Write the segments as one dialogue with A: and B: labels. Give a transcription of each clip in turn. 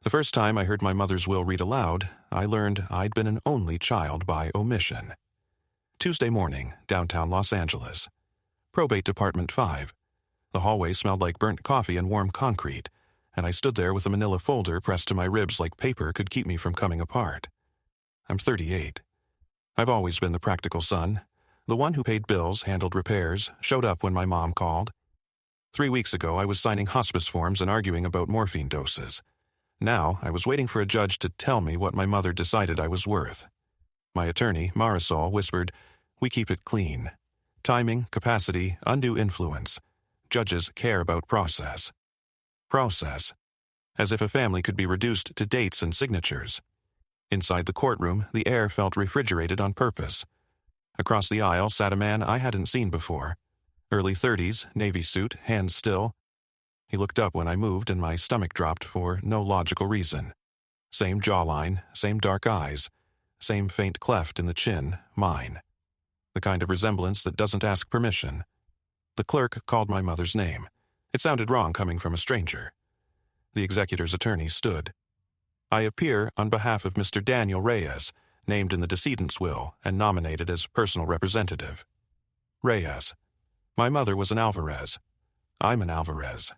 A: The first time I heard my mother's will read aloud, I learned I'd been an only child by omission. Tuesday morning, downtown Los Angeles. Probate Department 5. The hallway smelled like burnt coffee and warm concrete, and I stood there with a manila folder pressed to my ribs like paper could keep me from coming apart. I'm 38. I've always been the practical son, the one who paid bills, handled repairs, showed up when my mom called. 3 weeks ago, I was signing hospice forms and arguing about morphine doses. Now, I was waiting for a judge to tell me what my mother decided I was worth. My attorney, Marisol, whispered, "We keep it clean. Timing, capacity, undue influence. Judges care about process." Process. As if a family could be reduced to dates and signatures. Inside the courtroom, the air felt refrigerated on purpose. Across the aisle sat a man I hadn't seen before. Early 30s, navy suit, hands still. He looked up when I moved and my stomach dropped for no logical reason. Same jawline, same dark eyes, same faint cleft in the chin, mine. The kind of resemblance that doesn't ask permission. The clerk called my mother's name. It sounded wrong coming from a stranger. The executor's attorney stood. "I appear on behalf of Mr. Daniel Reyes, named in the decedent's will and nominated as personal representative." Reyes. My mother was an Alvarez. I'm an Alvarez.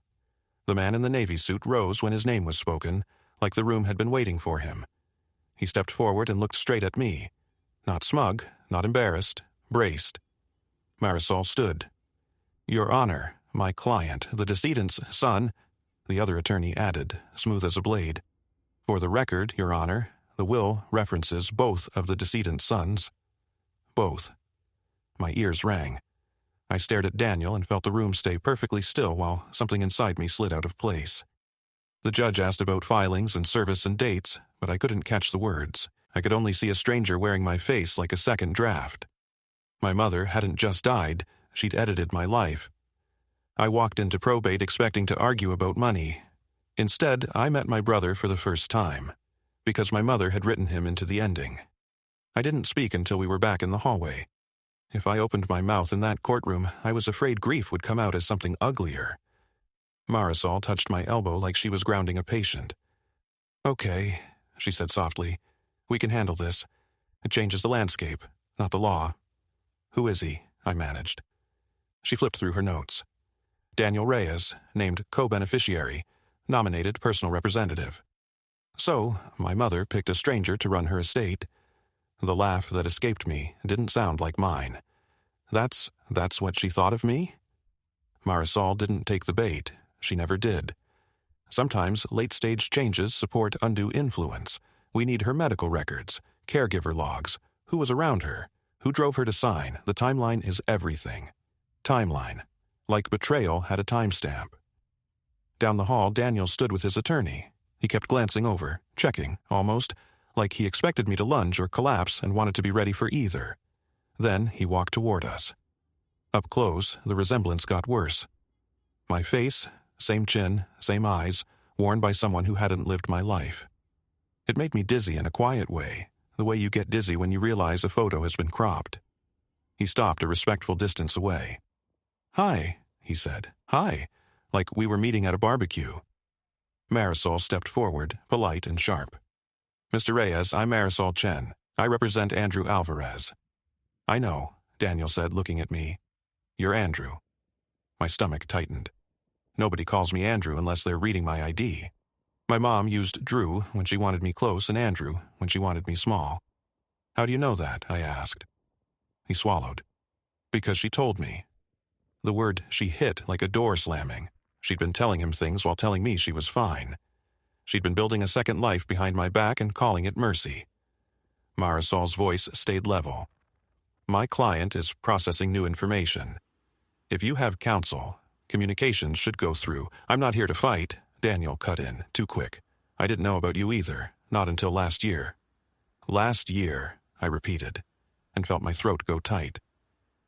A: The man in the navy suit rose when his name was spoken, like the room had been waiting for him. He stepped forward and looked straight at me. Not smug, not embarrassed, braced. Marisol stood. "Your Honor, my client, the decedent's son," the other attorney added, smooth as a blade. "For the record, Your Honor, the will references both of the decedent's sons." Both. My ears rang. I stared at Daniel and felt the room stay perfectly still while something inside me slid out of place. The judge asked about filings and service and dates, but I couldn't catch the words. I could only see a stranger wearing my face like a second draft. My mother hadn't just died, she'd edited my life. I walked into probate expecting to argue about money. Instead, I met my brother for the first time, because my mother had written him into the ending. I didn't speak until we were back in the hallway. If I opened my mouth in that courtroom, I was afraid grief would come out as something uglier. Marisol touched my elbow like she was grounding a patient. "Okay," she said softly. "We can handle this. It changes the landscape, not the law." "Who is he?" I managed. She flipped through her notes. Daniel Reyes, named co-beneficiary, nominated personal representative. So, my mother picked a stranger to run her estate. The laugh that escaped me didn't sound like mine. That's what she thought of me? Marisol didn't take the bait. She never did. Sometimes late-stage changes support undue influence. We need her medical records, caregiver logs, who was around her, who drove her to sign. The timeline is everything. Timeline. Like betrayal had a timestamp. Down the hall, Daniel stood with his attorney. He kept glancing over, checking, almost, like he expected me to lunge or collapse and wanted to be ready for either. Then he walked toward us. Up close, the resemblance got worse. My face, same chin, same eyes, worn by someone who hadn't lived my life. It made me dizzy in a quiet way, the way you get dizzy when you realize a photo has been cropped. He stopped a respectful distance away. "Hi," he said. "Hi," like we were meeting at a barbecue. Marisol stepped forward, polite and sharp. "Mr. Reyes, I'm Marisol Chen. I represent Andrew Alvarez." "I know," Daniel said, looking at me. "You're Andrew." My stomach tightened. Nobody calls me Andrew unless they're reading my ID. My mom used Drew when she wanted me close and Andrew when she wanted me small. "How do you know that?" I asked. He swallowed. "Because she told me." The word she hit like a door slamming. She'd been telling him things while telling me she was fine. She'd been building a second life behind my back and calling it mercy. Marisol's voice stayed level. "My client is processing new information. If you have counsel, communications should go through. I'm not here to fight," Daniel cut in, too quick. "I didn't know about you either, not until last year." "Last year," I repeated, and felt my throat go tight.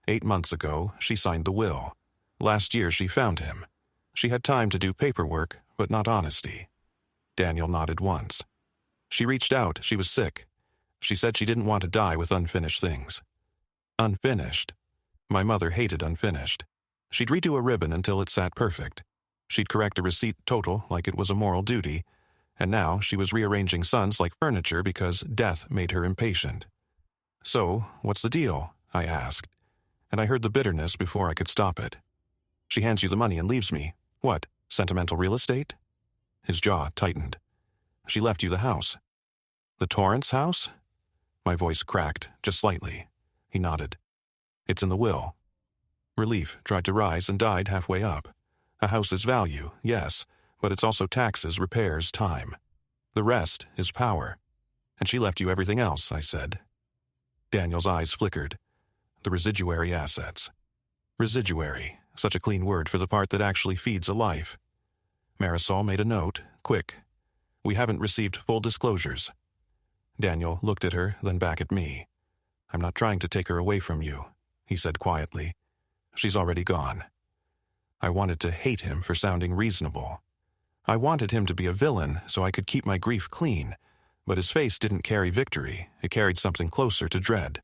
A: 8 months ago, she signed the will. Last year she found him. She had time to do paperwork, but not honesty. Daniel nodded once. "She reached out. She was sick. She said she didn't want to die with unfinished things." Unfinished. My mother hated unfinished. She'd redo a ribbon until it sat perfect. She'd correct a receipt total like it was a moral duty, and now she was rearranging sons like furniture because death made her impatient. "So, what's the deal?" I asked, and I heard the bitterness before I could stop it. "She hands you the money and leaves me. What, sentimental real estate?" His jaw tightened. "She left you the house." "The Torrance house?" My voice cracked, just slightly. He nodded. "It's in the will." Relief tried to rise and died halfway up. A house's value, yes, but it's also taxes, repairs, time. The rest is power. "And she left you everything else," I said. Daniel's eyes flickered. "The residuary assets." Residuary, such a clean word for the part that actually feeds a life. Marisol made a note, quick. "We haven't received full disclosures." Daniel looked at her, then back at me. "I'm not trying to take her away from you," he said quietly. "She's already gone." I wanted to hate him for sounding reasonable. I wanted him to be a villain so I could keep my grief clean, but his face didn't carry victory, it carried something closer to dread.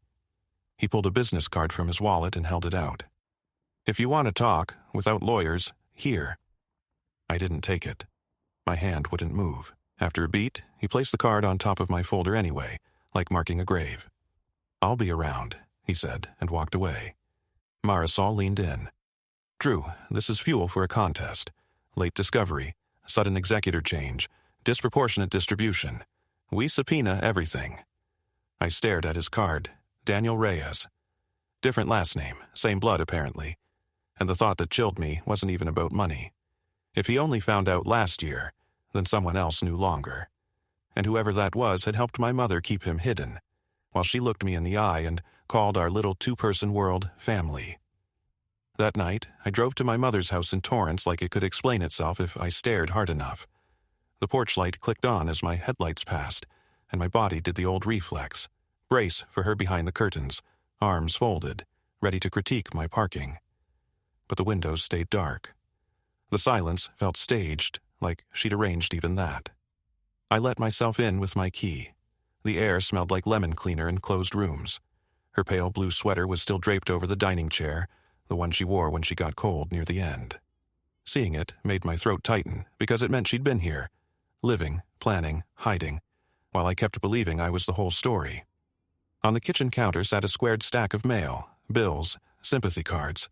A: He pulled a business card from his wallet and held it out. "If you want to talk, without lawyers, here." I didn't take it. My hand wouldn't move. After a beat, he placed the card on top of my folder anyway, like marking a grave. "I'll be around," he said, and walked away. Marisol leaned in. "Drew, this is fuel for a contest. Late discovery, sudden executor change, disproportionate distribution. We subpoena everything." I stared at his card. Daniel Reyes. Different last name, same blood apparently. And the thought that chilled me wasn't even about money. If he only found out last year, then someone else knew longer. And whoever that was had helped my mother keep him hidden, while she looked me in the eye and called our little two-person world family. That night, I drove to my mother's house in Torrance like it could explain itself if I stared hard enough. The porch light clicked on as my headlights passed, and my body did the old reflex. Brace for her behind the curtains, arms folded, ready to critique my parking. But the windows stayed dark. The silence felt staged, like she'd arranged even that. I let myself in with my key. The air smelled like lemon cleaner in closed rooms. Her pale blue sweater was still draped over the dining chair, the one she wore when she got cold near the end. Seeing it made my throat tighten, because it meant she'd been here, living, planning, hiding, while I kept believing I was the whole story. On the kitchen counter sat a squared stack of mail, bills, sympathy cards,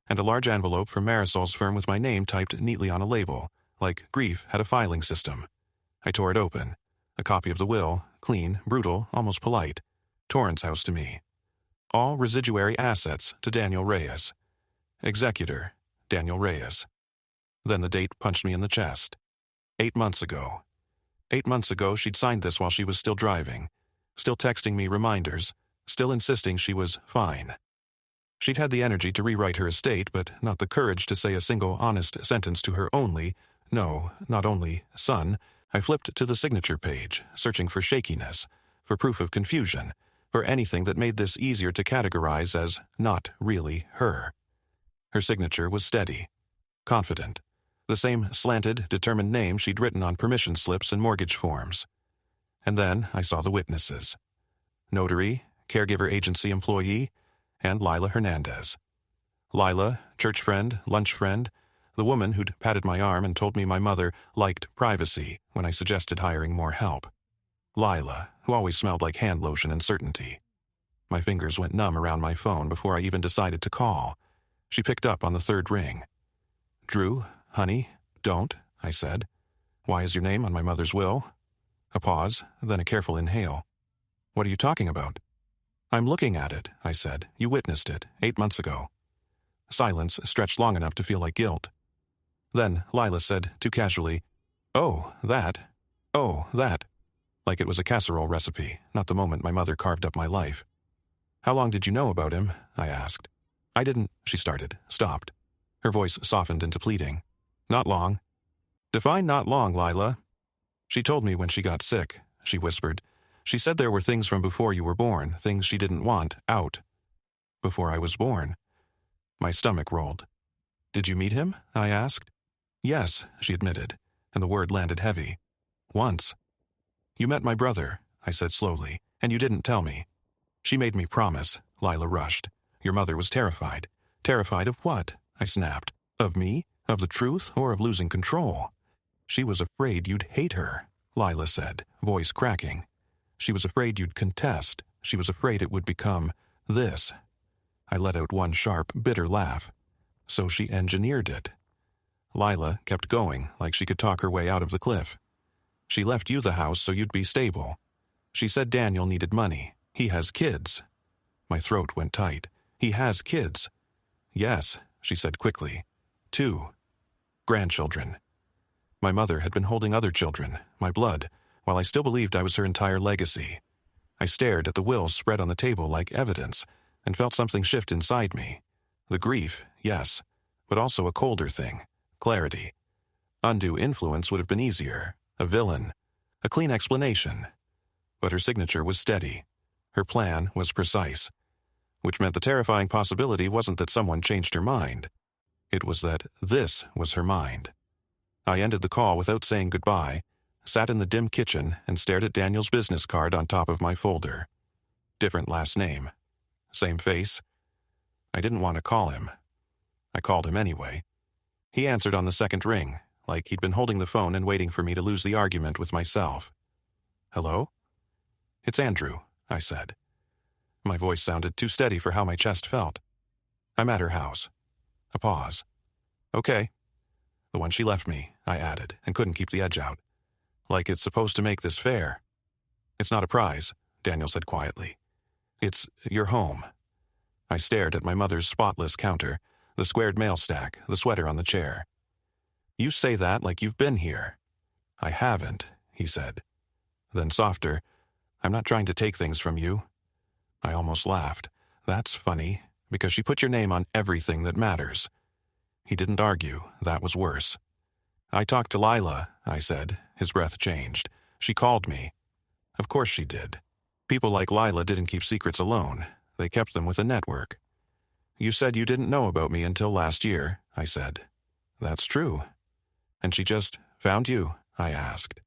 A: and a large envelope from Marisol's firm with my name typed neatly on a label, like Grieve had a filing system. I tore it open. A copy of the will, clean, brutal, almost polite. Torrance house to me. All residuary assets to Daniel Reyes. Executor, Daniel Reyes. Then the date punched me in the chest. 8 months ago. 8 months ago she'd signed this while she was still driving, still texting me reminders, still insisting she was fine. She'd had the energy to rewrite her estate, but not the courage to say a single honest sentence to her only, no, not only, son. I flipped to the signature page, searching for shakiness, for proof of confusion, for anything that made this easier to categorize as not really her. Her signature was steady, confident, the same slanted, determined name she'd written on permission slips and mortgage forms. And then I saw the witnesses. Notary, caregiver agency employee, and Lila Hernandez. Lila, church friend, lunch friend, the woman who'd patted my arm and told me my mother liked privacy when I suggested hiring more help. Lila, who always smelled like hand lotion and certainty. My fingers went numb around my phone before I even decided to call. She picked up on the third ring. "Drew, honey, don't," I said. "Why is your name on my mother's will?" A pause, then a careful inhale. "What are you talking about?" "I'm looking at it," I said. "You witnessed it, 8 months ago." Silence stretched long enough to feel like guilt. Then Lila said, too casually, Oh, that. Like it was a casserole recipe, not the moment my mother carved up my life. "How long did you know about him?" I asked. "I didn't," she started, stopped. Her voice softened into pleading. "Not long." "Define not long, Lila." "She told me when she got sick," she whispered. "She said there were things from before you were born, things she didn't want, out." Before I was born. My stomach rolled. "Did you meet him?" I asked. "Yes," she admitted, and the word landed heavy. "Once." "You met my brother," I said slowly, "and you didn't tell me." "She made me promise," Lila rushed. "Your mother was terrified." "Terrified of what?" I snapped. "Of me? Of the truth, or of losing control?" "She was afraid you'd hate her," Lila said, voice cracking. She was afraid you'd contest. She was afraid it would become this. I let out one sharp, bitter laugh. So she engineered it. Lila kept going, like she could talk her way out of the cliff. She left you the house so you'd be stable. She said Daniel needed money. He has kids. My throat went tight. He has kids. Yes, she said quickly. 2 grandchildren. My mother had been holding other children, my blood, while I still believed I was her entire legacy. I stared at the will spread on the table like evidence and felt something shift inside me. The grief, yes, but also a colder thing, clarity. Undue influence would have been easier, a villain, a clean explanation. But her signature was steady. Her plan was precise, which meant the terrifying possibility wasn't that someone changed her mind. It was that this was her mind. I ended the call without saying goodbye, sat in the dim kitchen and stared at Daniel's business card on top of my folder. Different last name. Same face. I didn't want to call him. I called him anyway. He answered on the second ring, like he'd been holding the phone and waiting for me to lose the argument with myself. Hello? It's Andrew, I said. My voice sounded too steady for how my chest felt. I'm at her house. A pause. Okay. The one she left me, I added, and couldn't keep the edge out. Like it's supposed to make this fair. It's not a prize, Daniel said quietly. It's your home. I stared at my mother's spotless counter, the squared mail stack, the sweater on the chair. You say that like you've been here. I haven't, he said. Then softer, I'm not trying to take things from you. I almost laughed. That's funny, because she put your name on everything that matters. He didn't argue. That was worse. I talked to Lila, I said. His breath changed. She called me. Of course she did. People like Lila didn't keep secrets alone. They kept them with a network. You said you didn't know about me until last year, I said. That's true. And she just found you, I asked.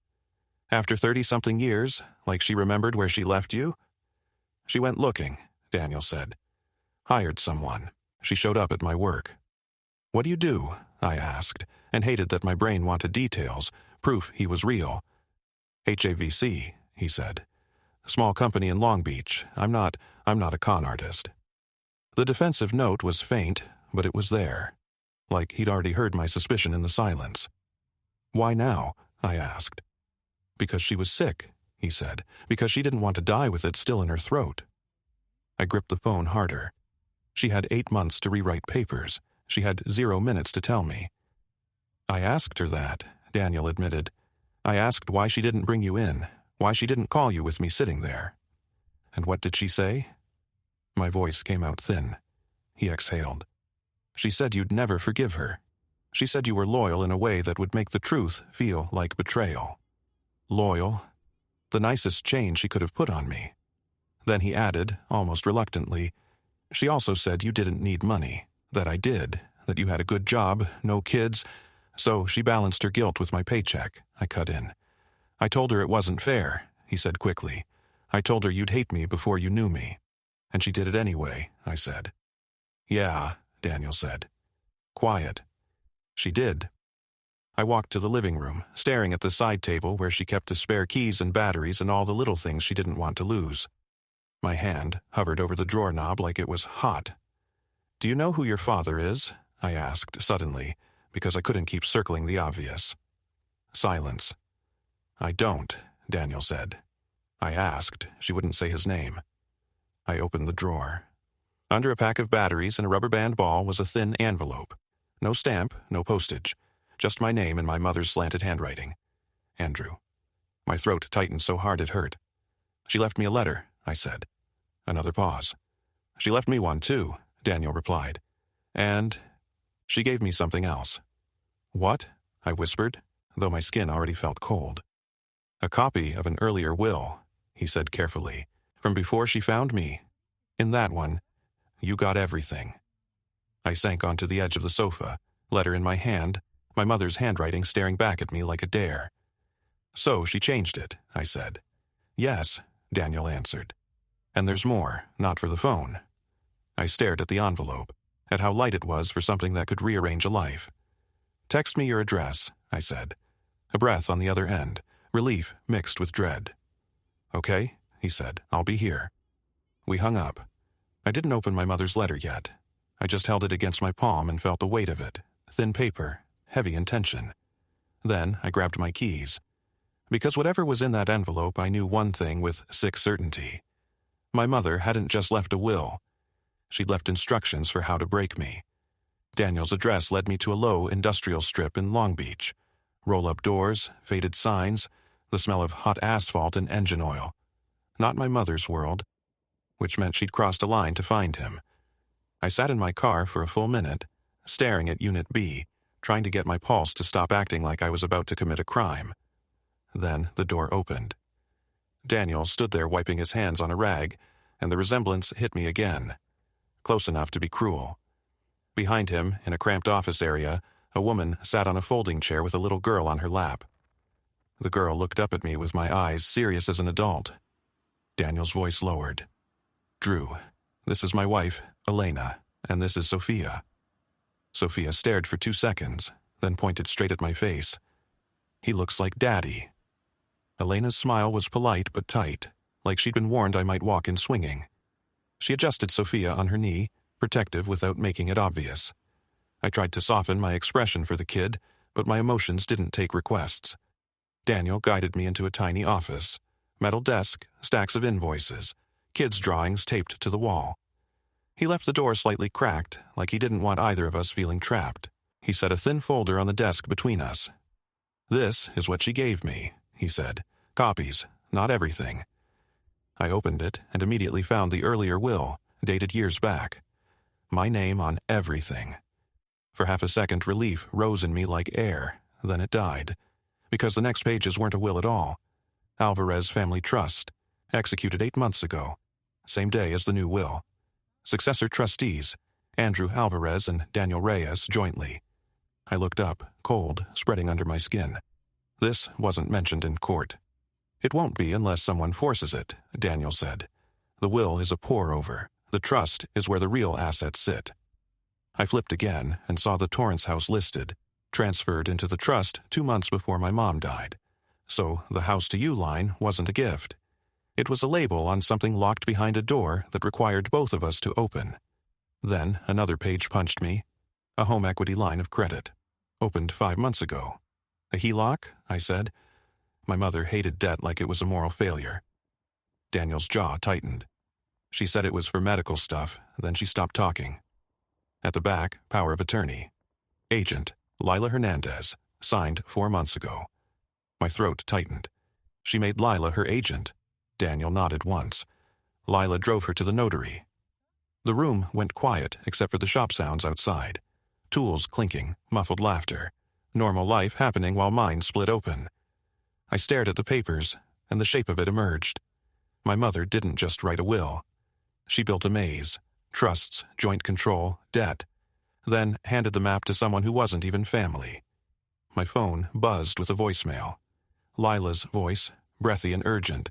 A: After 30-something years, like she remembered where she left you? She went looking, Daniel said. Hired someone. She showed up at my work. What do you do? I asked, and hated that my brain wanted details, proof he was real. HAVC, he said. Small company in Long Beach. I'm not a con artist. The defensive note was faint, but it was there. Like he'd already heard my suspicion in the silence. Why now? I asked. Because she was sick, he said. Because she didn't want to die with it still in her throat. I gripped the phone harder. She had 8 months to rewrite papers. She had 0 minutes to tell me. I asked her that, Daniel admitted. I asked why she didn't bring you in, why she didn't call you with me sitting there. And what did she say? My voice came out thin. He exhaled. She said you'd never forgive her. She said you were loyal in a way that would make the truth feel like betrayal. Loyal? The nicest chain she could have put on me. Then he added, almost reluctantly, she also said you didn't need money, that I did, that you had a good job, no kids, so she balanced her guilt with my paycheck, I cut in. I told her it wasn't fair, he said quickly. I told her you'd hate me before you knew me. And she did it anyway, I said. Yeah, Daniel said. Quiet. She did. I walked to the living room, staring at the side table where she kept the spare keys and batteries and all the little things she didn't want to lose. My hand hovered over the drawer knob like it was hot. Do you know who your father is? I asked suddenly, because I couldn't keep circling the obvious. Silence. I don't, Daniel said. I asked. She wouldn't say his name. I opened the drawer. Under a pack of batteries and a rubber band ball was a thin envelope. No stamp, no postage. Just my name and my mother's slanted handwriting. Andrew. My throat tightened so hard it hurt. She left me a letter, I said. Another pause. She left me one too, Daniel replied. And she gave me something else. What? I whispered, though my skin already felt cold. A copy of an earlier will, he said carefully, from before she found me. In that one, you got everything. I sank onto the edge of the sofa, letter in my hand, my mother's handwriting staring back at me like a dare. So she changed it, I said. Yes, Daniel answered. And there's more, not for the phone. I stared at the envelope, at how light it was for something that could rearrange a life. Text me your address, I said. A breath on the other end, relief mixed with dread. "Okay," he said, "I'll be here." We hung up. I didn't open my mother's letter yet. I just held it against my palm and felt the weight of it, thin paper, heavy in tension. Then I grabbed my keys. Because whatever was in that envelope, I knew one thing with sick certainty. My mother hadn't just left a will. She'd left instructions for how to break me. Daniel's address led me to a low industrial strip in Long Beach. Roll-up doors, faded signs, the smell of hot asphalt and engine oil. Not my mother's world, which meant she'd crossed a line to find him. I sat in my car for a full minute, staring at Unit B, trying to get my pulse to stop acting like I was about to commit a crime. Then the door opened. Daniel stood there wiping his hands on a rag, and the resemblance hit me again. Close enough to be cruel. Behind him, in a cramped office area, a woman sat on a folding chair with a little girl on her lap. The girl looked up at me with my eyes serious as an adult. Daniel's voice lowered. "Drew, this is my wife, Elena, and this is Sophia." Sophia stared for 2 seconds, then pointed straight at my face. "He looks like Daddy." Elena's smile was polite but tight, like she'd been warned I might walk in swinging. She adjusted Sophia on her knee, protective without making it obvious. I tried to soften my expression for the kid, but my emotions didn't take requests. Daniel guided me into a tiny office. Metal desk, stacks of invoices, kids' drawings taped to the wall. He left the door slightly cracked, like he didn't want either of us feeling trapped. He set a thin folder on the desk between us. "This is what she gave me," he said. "Copies, not everything." I opened it and immediately found the earlier will, dated years back. My name on everything. For half a second, relief rose in me like air, then it died. Because the next pages weren't a will at all. Alvarez Family Trust, executed 8 months ago, same day as the new will. Successor trustees, Andrew Alvarez and Daniel Reyes jointly. I looked up, cold, spreading under my skin. This wasn't mentioned in court. "It won't be unless someone forces it," Daniel said. "The will is a pour-over. The trust is where the real assets sit." I flipped again and saw the Torrance house listed, transferred into the trust 2 months before my mom died. So the house to you line wasn't a gift. It was a label on something locked behind a door that required both of us to open. Then another page punched me. A home equity line of credit. Opened 5 months ago. "A HELOC?" I said. My mother hated debt like it was a moral failure. Daniel's jaw tightened. She said it was for medical stuff, then she stopped talking. At the back, power of attorney. Agent, Lila Hernandez, signed 4 months ago. My throat tightened. She made Lila her agent. Daniel nodded once. Lila drove her to the notary. The room went quiet except for the shop sounds outside. Tools clinking, muffled laughter. Normal life happening while mine split open. I stared at the papers, and the shape of it emerged. My mother didn't just write a will. She built a maze. Trusts, joint control, debt. Then handed the map to someone who wasn't even family. My phone buzzed with a voicemail. Lila's voice, breathy and urgent.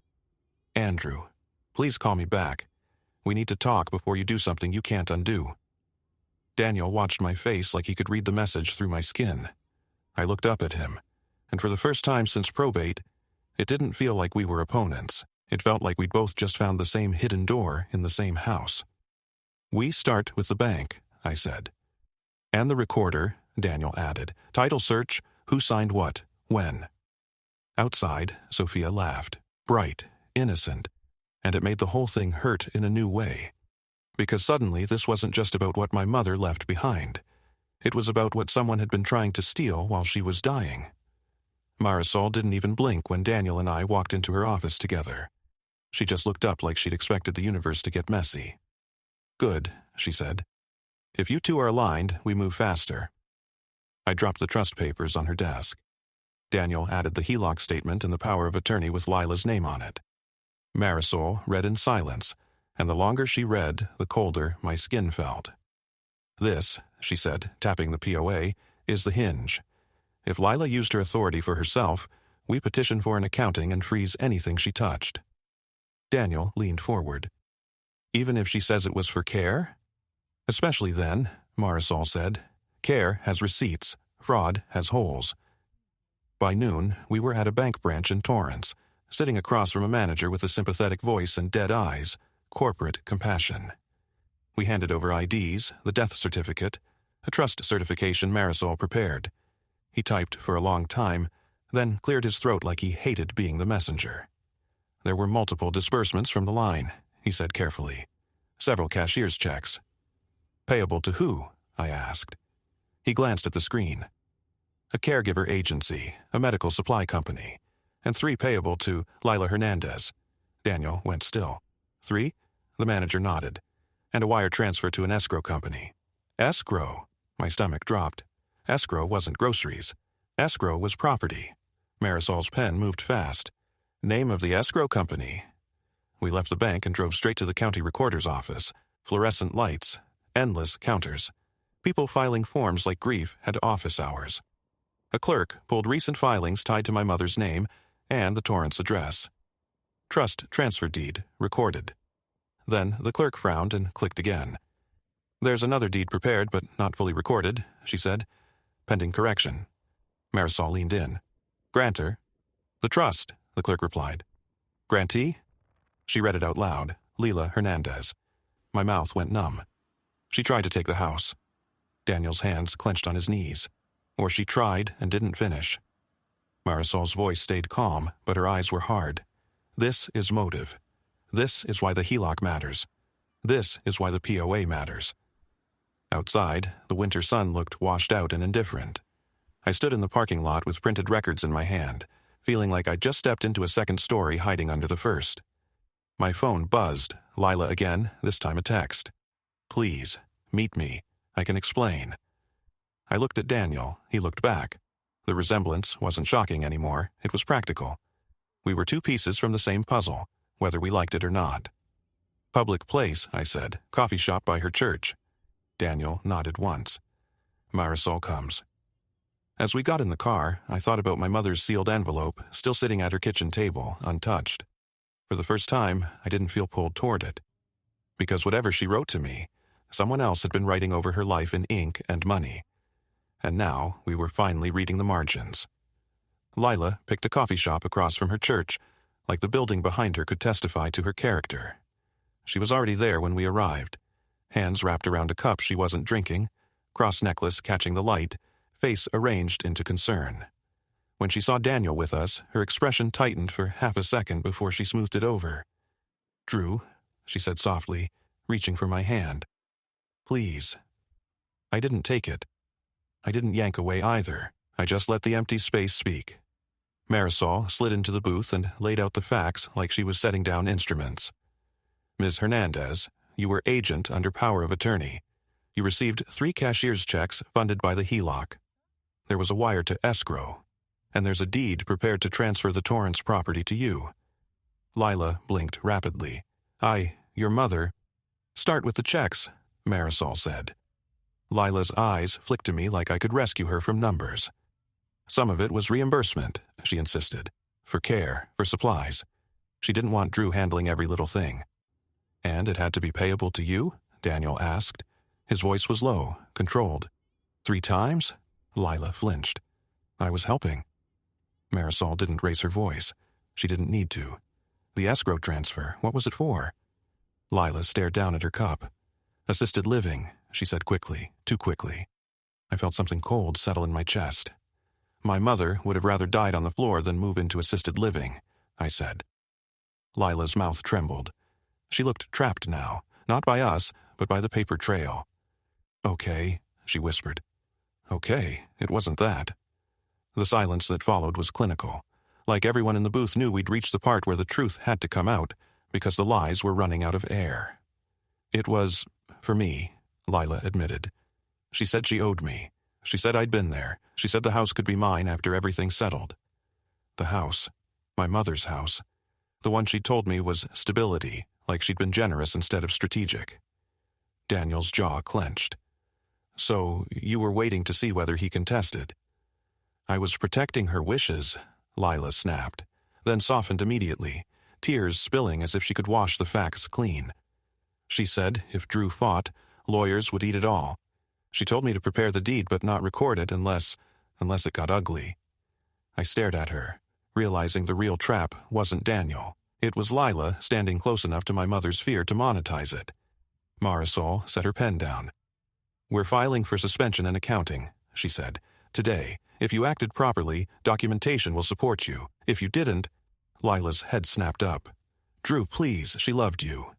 A: "Andrew, please call me back. We need to talk before you do something you can't undo." Daniel watched my face like he could read the message through my skin. I looked up at him, and for the first time since probate, it didn't feel like we were opponents. It felt like we'd both just found the same hidden door in the same house. "We start with the bank," I said. "And the recorder," Daniel added. "Title search, who signed what, when." Outside, Sophia laughed, bright, innocent, and it made the whole thing hurt in a new way. Because suddenly this wasn't just about what my mother left behind. It was about what someone had been trying to steal while she was dying. Marisol didn't even blink when Daniel and I walked into her office together. She just looked up like she'd expected the universe to get messy. "Good," she said. "If you two are aligned, we move faster." I dropped the trust papers on her desk. Daniel added the HELOC statement and the power of attorney with Lila's name on it. Marisol read in silence, and the longer she read, the colder my skin felt. "This," she said, tapping the POA, "is the hinge. If Lila used her authority for herself, we petition for an accounting and freeze anything she touched." Daniel leaned forward. "Even if she says it was for care?" "Especially then," Marisol said. "Care has receipts. Fraud has holes." By noon, we were at a bank branch in Torrance, sitting across from a manager with a sympathetic voice and dead eyes, corporate compassion. We handed over IDs, the death certificate, a trust certification Marisol prepared. He typed for a long time, then cleared his throat like he hated being the messenger. There were multiple disbursements from the line, he said carefully. Several cashier's checks. Payable to who? I asked. He glanced at the screen. A caregiver agency, a medical supply company, and 3 payable to Lila Hernandez. Daniel went still. 3? The manager nodded. And a wire transfer to an escrow company. Escrow? My stomach dropped. Escrow wasn't groceries. Escrow was property. Marisol's pen moved fast. Name of the escrow company. We left the bank and drove straight to the county recorder's office. Fluorescent lights. Endless counters. People filing forms like grief had office hours. A clerk pulled recent filings tied to my mother's name and the Torrance address. Trust transfer deed recorded. Then the clerk frowned and clicked again. There's another deed prepared but not fully recorded, she said. Pending correction. Marisol leaned in. Grantor. The trust, the clerk replied. Grantee? She read it out loud. Lila Hernandez. My mouth went numb. She tried to take the house. Daniel's hands clenched on his knees. Or she tried and didn't finish. Marisol's voice stayed calm, but her eyes were hard. This is motive. This is why the HELOC matters. This is why the POA matters. Outside, the winter sun looked washed out and indifferent. I stood in the parking lot with printed records in my hand, feeling like I'd just stepped into a second story hiding under the first. My phone buzzed. Lila again, this time a text. Please, meet me. I can explain. I looked at Daniel. He looked back. The resemblance wasn't shocking anymore. It was practical. We were 2 pieces from the same puzzle, whether we liked it or not. Public place, I said. Coffee shop by her church. Daniel nodded once. Marisol comes. As we got in the car, I thought about my mother's sealed envelope, still sitting at her kitchen table, untouched. For the first time, I didn't feel pulled toward it. Because whatever she wrote to me, someone else had been writing over her life in ink and money. And now we were finally reading the margins. Lila picked a coffee shop across from her church, like the building behind her could testify to her character. She was already there when we arrived. Hands wrapped around a cup she wasn't drinking, cross necklace catching the light, face arranged into concern. When she saw Daniel with us, her expression tightened for half a second before she smoothed it over. Drew, she said softly, reaching for my hand. Please. I didn't take it. I didn't yank away either. I just let the empty space speak. Marisol slid into the booth and laid out the facts like she was setting down instruments. Ms. Hernandez, you were agent under power of attorney. You received 3 cashier's checks funded by the HELOC. There was a wire to escrow. And there's a deed prepared to transfer the Torrance property to you. Lila blinked rapidly. Your mother. Start with the checks, Marisol said. Lila's eyes flicked to me like I could rescue her from numbers. Some of it was reimbursement, she insisted. For care, for supplies. She didn't want Drew handling every little thing. And it had to be payable to you? Daniel asked. His voice was low, controlled. 3 times? Lila flinched. I was helping. Marisol didn't raise her voice. She didn't need to. The escrow transfer, what was it for? Lila stared down at her cup. Assisted living, she said quickly, too quickly. I felt something cold settle in my chest. My mother would have rather died on the floor than move into assisted living, I said. Lila's mouth trembled. She looked trapped now, not by us, but by the paper trail. Okay, she whispered. Okay, it wasn't that. The silence that followed was clinical. Like everyone in the booth knew we'd reached the part where the truth had to come out, because the lies were running out of air. It was, for me, Lila admitted. She said she owed me. She said I'd been there. She said the house could be mine after everything settled. The house. My mother's house. The one she'd told me was stability, like she'd been generous instead of strategic. Daniel's jaw clenched. So, you were waiting to see whether he contested. I was protecting her wishes, Lila snapped, then softened immediately, tears spilling as if she could wash the facts clean. She said if Drew fought, lawyers would eat it all. She told me to prepare the deed but not record it unless it got ugly. I stared at her, realizing the real trap wasn't Daniel. It was Lila standing close enough to my mother's fear to monetize it. Marisol set her pen down. "We're filing for suspension and accounting," she said. "Today. If you acted properly, documentation will support you. If you didn't—" Lila's head snapped up. "Drew, please, she loved you."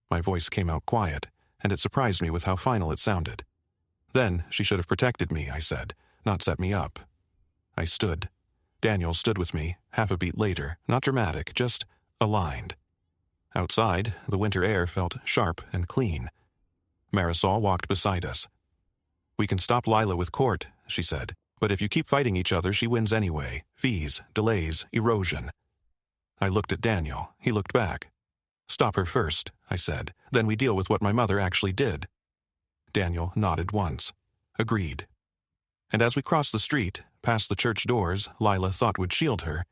A: My voice came out quiet, and it surprised me with how final it sounded. "Then she should have protected me," I said, "not set me up." I stood. Daniel stood with me, half a beat later, not dramatic, just aligned. Outside, the winter air felt sharp and clean. Marisol walked beside us. "We can stop Lila with court," she said, "but if you keep fighting each other, she wins anyway. Fees, delays, erosion." I looked at Daniel. He looked back. "Stop her first," I said. "Then we deal with what my mother actually did." Daniel nodded once. Agreed. And as we crossed the street, past the church doors Lila thought would shield her,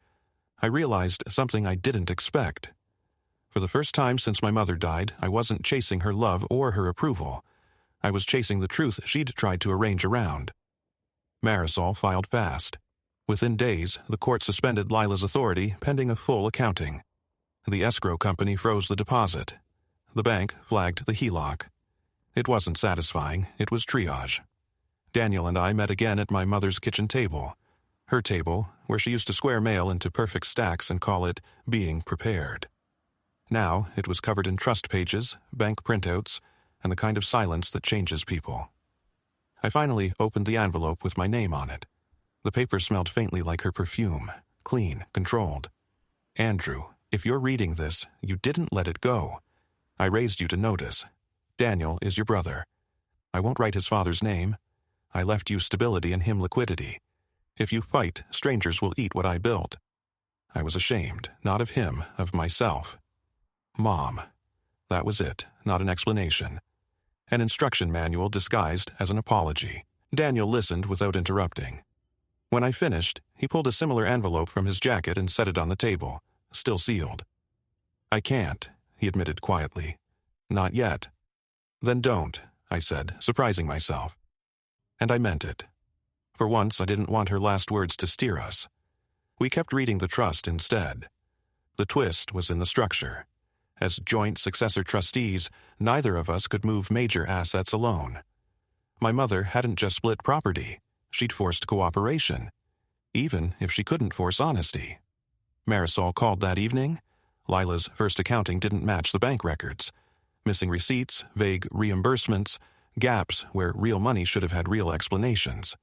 A: I realized something I didn't expect. For the first time since my mother died, I wasn't chasing her love or her approval. I was chasing the truth she'd tried to arrange around. Marisol filed fast. Within days, the court suspended Lila's authority pending a full accounting. The escrow company froze the deposit. The bank flagged the HELOC. It wasn't satisfying, it was triage. Daniel and I met again at my mother's kitchen table. Her table, where she used to square mail into perfect stacks and call it being prepared. Now it was covered in trust pages, bank printouts, and the kind of silence that changes people. I finally opened the envelope with my name on it. The paper smelled faintly like her perfume, clean, controlled. "Andrew, if you're reading this, you didn't let it go. I raised you to notice. Daniel is your brother. I won't write his father's name. I left you stability and him liquidity. If you fight, strangers will eat what I built." I was ashamed, not of him, of myself. Mom. That was it, not an explanation. An instruction manual disguised as an apology. Daniel listened without interrupting. When I finished, he pulled a similar envelope from his jacket and set it on the table, still sealed. "I can't," he admitted quietly. "Not yet." "Then don't," I said, surprising myself. And I meant it. For once, I didn't want her last words to steer us. We kept reading the trust instead. The twist was in the structure. As joint successor trustees, neither of us could move major assets alone. My mother hadn't just split property. She'd forced cooperation, even if she couldn't force honesty. Marisol called that evening. Lila's first accounting didn't match the bank records. Missing receipts, vague reimbursements, gaps where real money should have had real explanations.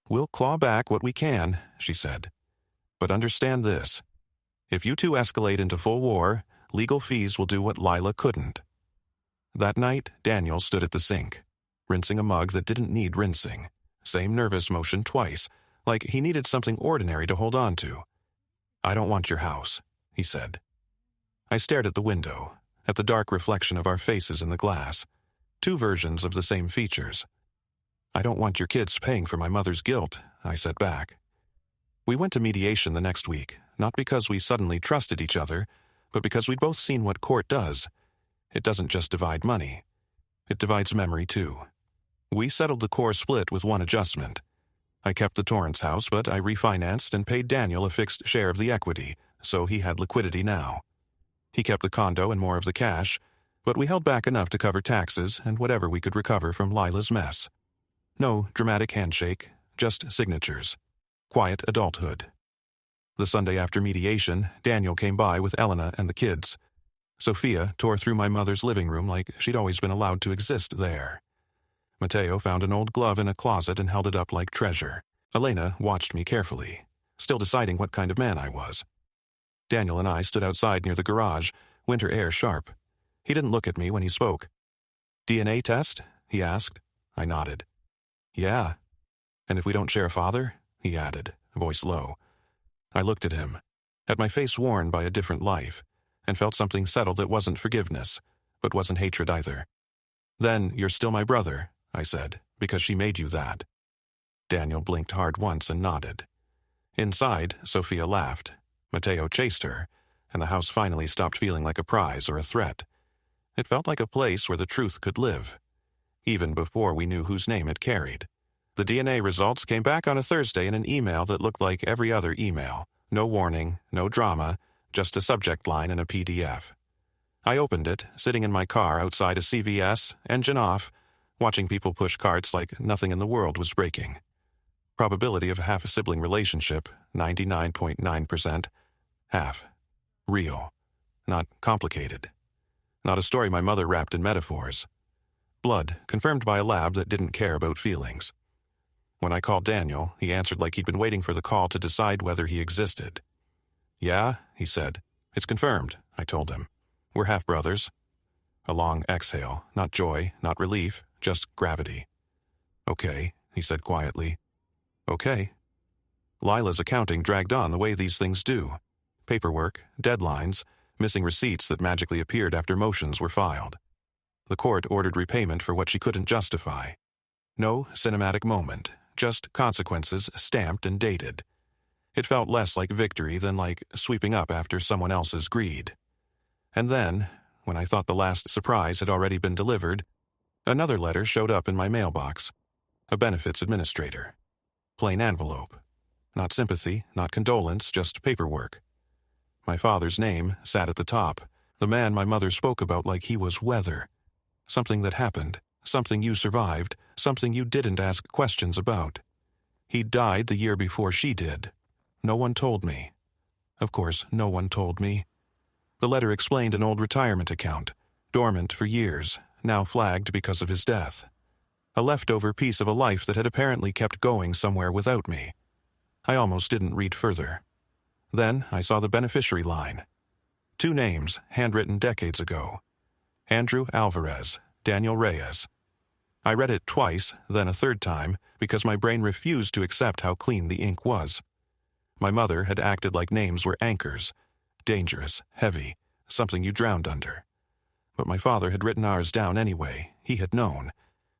A: "We'll claw back what we can," she said. "But understand this. If you two escalate into full war, legal fees will do what Lila couldn't." That night, Daniel stood at the sink, rinsing a mug that didn't need rinsing. Same nervous motion twice, like he needed something ordinary to hold on to. "I don't want your house," he said. I stared at the window, at the dark reflection of our faces in the glass. Two versions of the same features. "I don't want your kids paying for my mother's guilt," I said back. We went to mediation the next week, not because we suddenly trusted each other, but because we'd both seen what court does. It doesn't just divide money. It divides memory, too. We settled the core split with one adjustment. I kept the Torrance house, but I refinanced and paid Daniel a fixed share of the equity, so he had liquidity now. He kept the condo and more of the cash, but we held back enough to cover taxes and whatever we could recover from Lila's mess. No dramatic handshake, just signatures. Quiet adulthood. The Sunday after mediation, Daniel came by with Elena and the kids. Sophia tore through my mother's living room like she'd always been allowed to exist there. Mateo found an old glove in a closet and held it up like treasure. Elena watched me carefully, still deciding what kind of man I was. Daniel and I stood outside near the garage, winter air sharp. He didn't look at me when he spoke. "DNA test?" he asked. I nodded. "Yeah. And if we don't share a father?" he added, voice low. I looked at him, at my face worn by a different life, and felt something settle that wasn't forgiveness, but wasn't hatred either. "Then you're still my brother," I said, "because she made you that." Daniel blinked hard once and nodded. Inside, Sophia laughed. Mateo chased her, and the house finally stopped feeling like a prize or a threat. It felt like a place where the truth could live, even before we knew whose name it carried. The DNA results came back on a Thursday in an email that looked like every other email. No warning, no drama, just a subject line and a PDF. I opened it, sitting in my car outside a CVS, engine off, watching people push carts like nothing in the world was breaking. Probability of half-sibling relationship, 99.9%. Half. Real. Not complicated. Not a story my mother wrapped in metaphors. Blood, confirmed by a lab that didn't care about feelings. When I called Daniel, he answered like he'd been waiting for the call to decide whether he existed. "Yeah," he said. "It's confirmed," I told him. "We're half-brothers." A long exhale, not joy, not relief, just gravity. "Okay," he said quietly. "Okay." Lila's accounting dragged on the way these things do. Paperwork, deadlines, missing receipts that magically appeared after motions were filed. The court ordered repayment for what she couldn't justify. No cinematic moment, just consequences stamped and dated. It felt less like victory than like sweeping up after someone else's greed. And then, when I thought the last surprise had already been delivered, another letter showed up in my mailbox. A benefits administrator. Plain envelope. Not sympathy, not condolence, just paperwork. My father's name sat at the top, the man my mother spoke about like he was weather. Something that happened, something you survived, something you didn't ask questions about. He died the year before she did. No one told me. Of course, no one told me. The letter explained an old retirement account, dormant for years, now flagged because of his death. A leftover piece of a life that had apparently kept going somewhere without me. I almost didn't read further. Then I saw the beneficiary line. 2 names, handwritten decades ago. Andrew Alvarez, Daniel Reyes. I read it twice, then a third time, because my brain refused to accept how clean the ink was. My mother had acted like names were anchors. Dangerous, heavy, something you drowned under. But my father had written ours down anyway, he had known,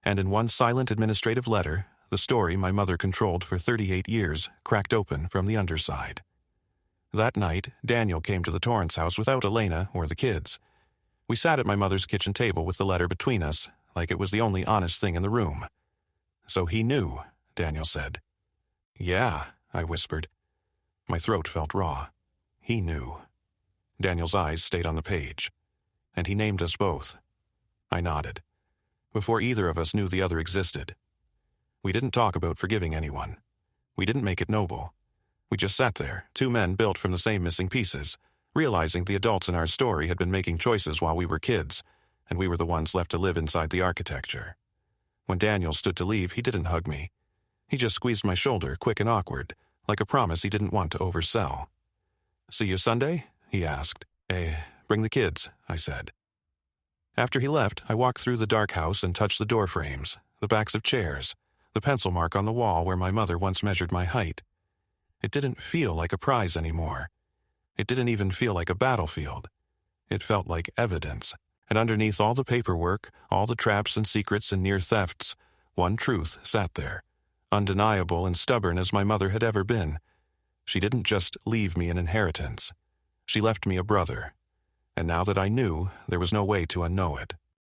A: and in one silent administrative letter, the story my mother controlled for 38 years cracked open from the underside. That night, Daniel came to the Torrance house without Elena or the kids. We sat at my mother's kitchen table with the letter between us, like it was the only honest thing in the room. "So he knew," Daniel said. "Yeah," I whispered. My throat felt raw. He knew. Daniel's eyes stayed on the page. "And he named us both." I nodded. Before either of us knew the other existed. We didn't talk about forgiving anyone. We didn't make it noble. We just sat there, 2 men built from the same missing pieces, realizing the adults in our story had been making choices while we were kids, and we were the ones left to live inside the architecture. When Daniel stood to leave, he didn't hug me. He just squeezed my shoulder, quick and awkward, like a promise he didn't want to oversell. "See you Sunday?" he asked. Bring the kids," I said. After he left, I walked through the dark house and touched the door frames, the backs of chairs, the pencil mark on the wall where my mother once measured my height. It didn't feel like a prize anymore. It didn't even feel like a battlefield. It felt like evidence, and underneath all the paperwork, all the traps and secrets and near thefts, one truth sat there, undeniable and stubborn as my mother had ever been. She didn't just leave me an inheritance. She left me a brother. And now that I knew, there was no way to unknow it.